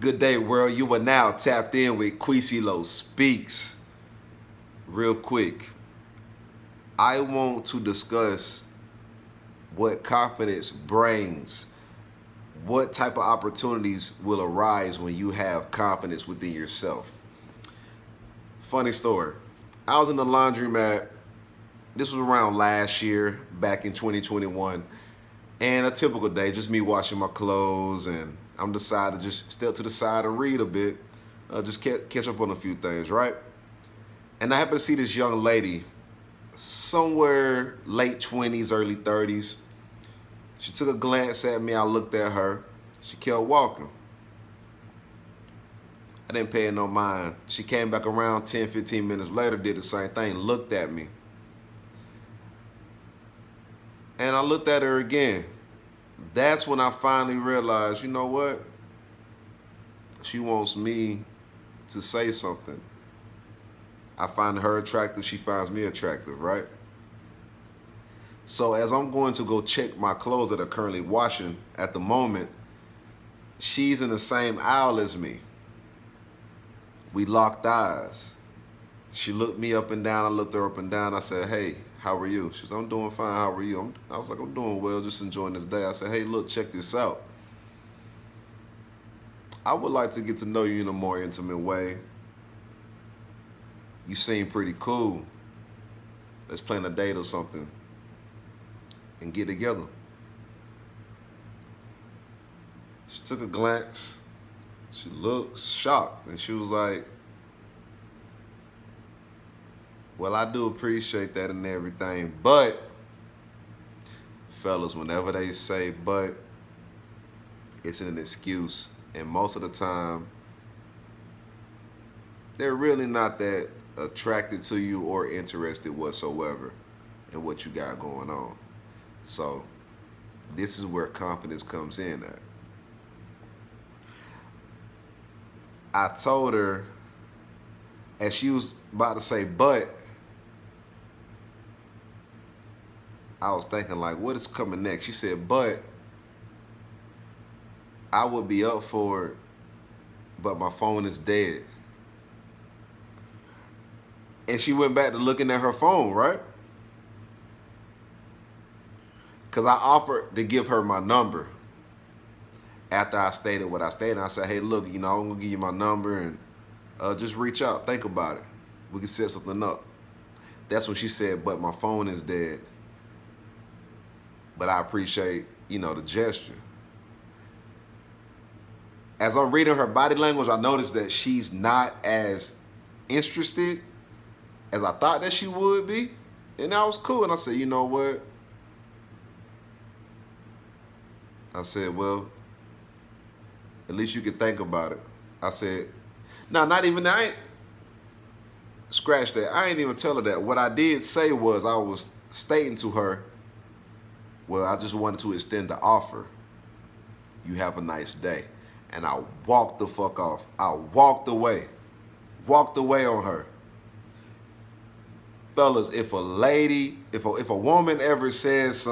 Good day, world. You are now tapped in with QuisyLoSpeaks. Real quick, I want to discuss what confidence brings. What type of opportunities will arise when you have confidence within yourself? Funny story. I was in the laundromat. This was around last year, back in 2021. And a typical day, just me washing my clothes, and I'm decided to just step to the side and read a bit, just catch up on a few things, right? And I happen to see this young lady, somewhere late 20s, early 30s. She took a glance at me. I looked at her. She kept walking. I didn't pay her no mind. She came back around 10, 15 minutes later, did the same thing, looked at me. And I looked at her again. That's when I finally realized, you know what? She wants me to say something. I find her attractive, she finds me attractive, right? So as I'm going to go check my clothes that are currently washing at the moment, she's in the same aisle as me. We locked eyes. She looked me up and down, I looked her up and down. I said, hey, how are you? She said, I'm doing fine, how are you? I was like, I'm doing well, just enjoying this day. I said, hey, look, check this out. I would like to get to know you in a more intimate way. You seem pretty cool. Let's plan a date or something and get together. She took a glance. She looked shocked and she was like, well, I do appreciate that and everything, but fellas, whenever they say but, it's an excuse. And most of the time, they're really not that attracted to you or interested whatsoever in what you got going on. So this is where confidence comes in at. I told her, as she was about to say but, I was thinking like, what is coming next? She said, but I would be up for it, but my phone is dead. And she went back to looking at her phone, right? Because I offered to give her my number after I stated what I stated. I said, hey, look, I'm going to give you my number and just reach out. Think about it. We can set something up. That's when she said, but my phone is dead. But I appreciate, the gesture. As I'm reading her body language, I noticed that she's not as interested as I thought that she would be. And that was cool. And I said, you know what? I said, well, at least you can think about it. I said, no, not even that. I ain't scratch that. I ain't even tell her that. What I did say was I was stating to her, well, I just wanted to extend the offer. You have a nice day. And I walked the fuck off. I walked away. Walked away on her. Fellas, if a woman ever says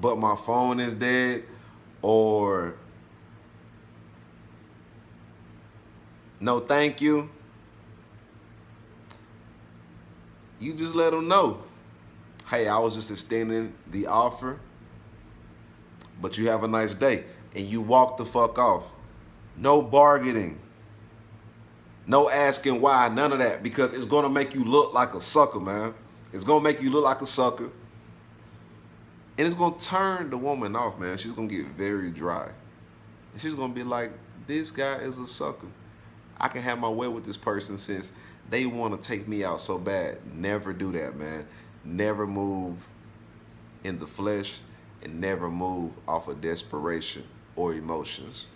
but my phone is dead, or no thank you, you just let them know, hey, I was just extending the offer, but you have a nice day. And you walk the fuck off. No bargaining. No asking why, none of that, because it's going to make you look like a sucker, man. It's going to make you look like a sucker. And it's going to turn the woman off, man. She's going to get very dry. And she's going to be like, this guy is a sucker. I can have my way with this person since they want to take me out so bad. Never do that, man. Never move in the flesh and never move off of desperation or emotions.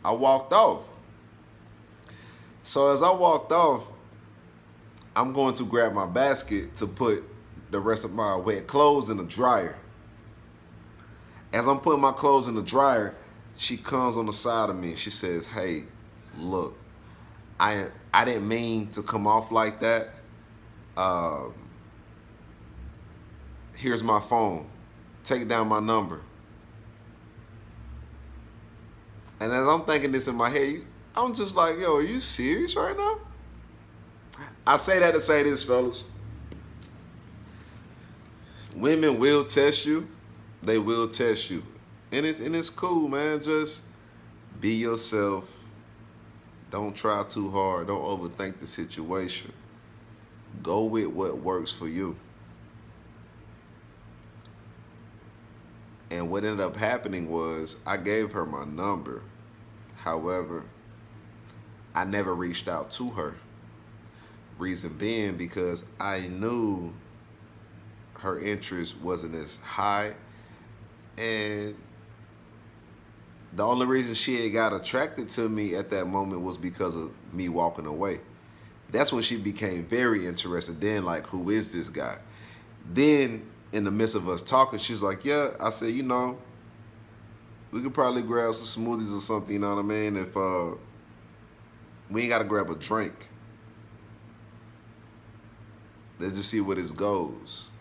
I walked off. So as I walked off, I'm going to grab my basket to put the rest of my wet clothes in the dryer. As I'm putting my clothes in the dryer, she comes on the side of me and she says, hey, look, I didn't mean to come off like that. Here's my phone. Take down my number. And as I'm thinking this in my head, I'm just like, yo, are you serious right now? I say that to say this, fellas. Women will test you. They will test you. And it's cool, man. Just be yourself. Don't try too hard. Don't overthink the situation. Go with what works for you. And what ended up happening was I gave her my number. However, I never reached out to her. Reason being because I knew her interest wasn't as high, and the only reason she had got attracted to me at that moment was because of me walking away. That's when she became very interested. Then, like, who is this guy? Then, in the midst of us talking, she's like, yeah. I said, we could probably grab some smoothies or something, you know what I mean? If we ain't got to grab a drink. Let's just see where this goes.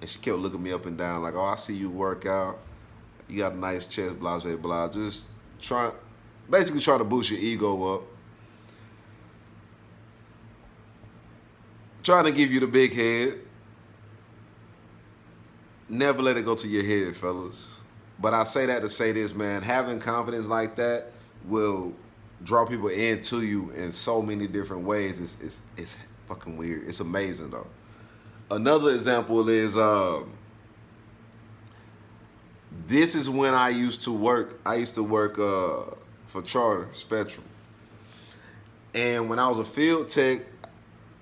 And she kept looking me up and down like, oh, I see you work out. You got a nice chest, blah, blah, blah. Just basically trying to boost your ego up. Trying to give you the big head. Never let it go to your head, fellas. But I say that to say this, man. Having confidence like that will draw people into you in so many different ways. It's fucking weird. It's amazing, though. Another example is this is when I used to work. I used to work for Charter Spectrum. And when I was a field tech,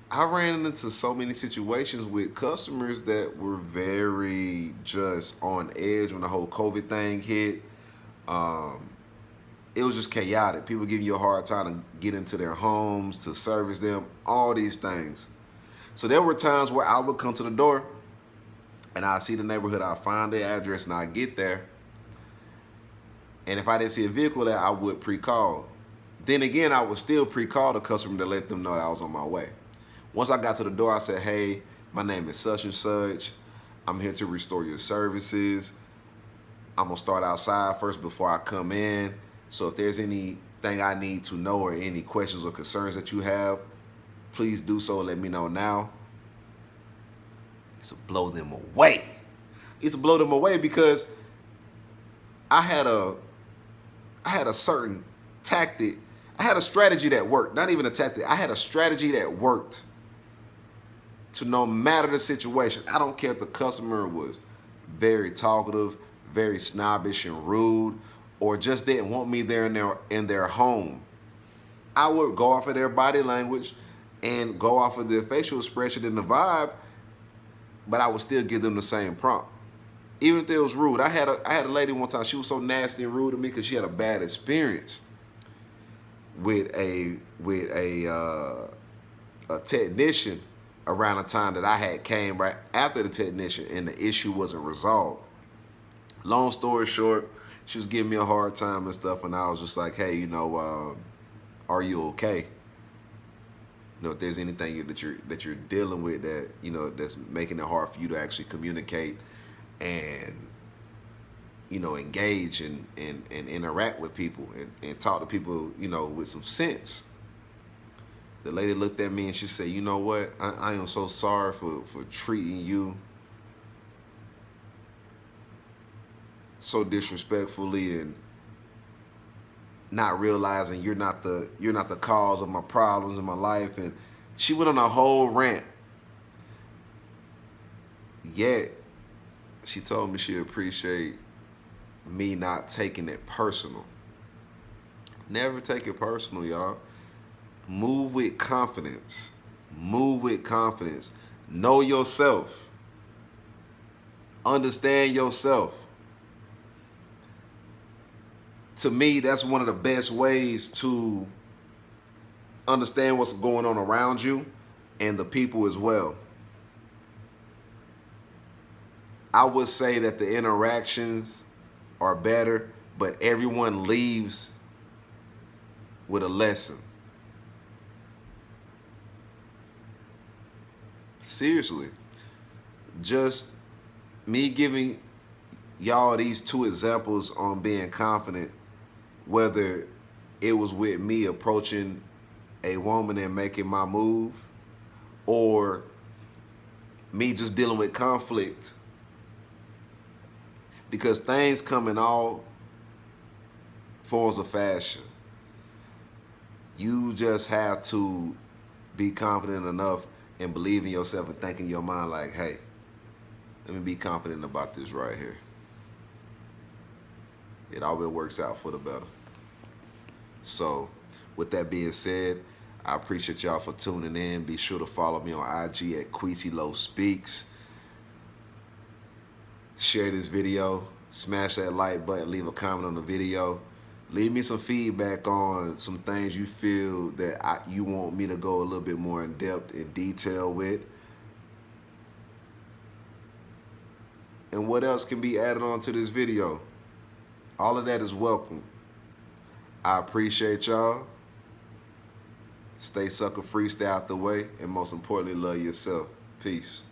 I ran into so many situations with customers that were very just on edge when the whole COVID thing hit. It was just chaotic. People giving you a hard time to get into their homes, to service them, all these things. So there were times where I would come to the door and I'd see the neighborhood, I'd find the address, and I'd get there. And if I didn't see a vehicle there, I would pre-call. Then again, I would still pre-call the customer to let them know that I was on my way. Once I got to the door, I said, hey, my name is such and such. I'm here to restore your services. I'm going to start outside first before I come in. So if there's anything I need to know or any questions or concerns that you have, please do so. Let me know now. It's to blow them away. It's to blow them away because I had a certain tactic. I had a strategy that worked. Not even a tactic. I had a strategy that worked. To no matter the situation, I don't care if the customer was very talkative, very snobbish and rude, or just didn't want me there in their home. I would go off of their body language and go off of their facial expression and the vibe, but I would still give them the same prompt. Even if it was rude. I had a lady one time, she was so nasty and rude to me because she had a bad experience with a technician around the time that I had came right after the technician, and the issue wasn't resolved. Long story short, she was giving me a hard time and stuff, and I was just like, hey, are you okay? If there's anything that you're dealing with that, that's making it hard for you to actually communicate and, engage and interact with people and talk to people, with some sense. The lady looked at me and she said, you know what? I am so sorry for treating you so disrespectfully and not realizing you're not the cause of my problems in my life. And she went on a whole rant. Yet she told me she appreciate me not taking it personal. Never take it personal, y'all. Move with confidence. Move with confidence. Know yourself. Understand yourself. To me, that's one of the best ways to understand what's going on around you and the people as well. I would say that the interactions are better, but everyone leaves with a lesson. Seriously. Just me giving y'all these two examples on being confident, whether it was with me approaching a woman and making my move, or me just dealing with conflict. Because things come in all forms of fashion. You just have to be confident enough and believe in yourself and think in your mind like, hey, let me be confident about this right here. It always works out for the better. So, with that being said, I appreciate y'all for tuning in. Be sure to follow me on IG at QuisyLoSpeaks. Share this video. Smash that like button. Leave a comment on the video. Leave me some feedback on some things you feel that you want me to go a little bit more in depth and detail with. And what else can be added on to this video? All of that is welcome. I appreciate y'all. Stay sucker free, stay out the way, and most importantly, love yourself. Peace.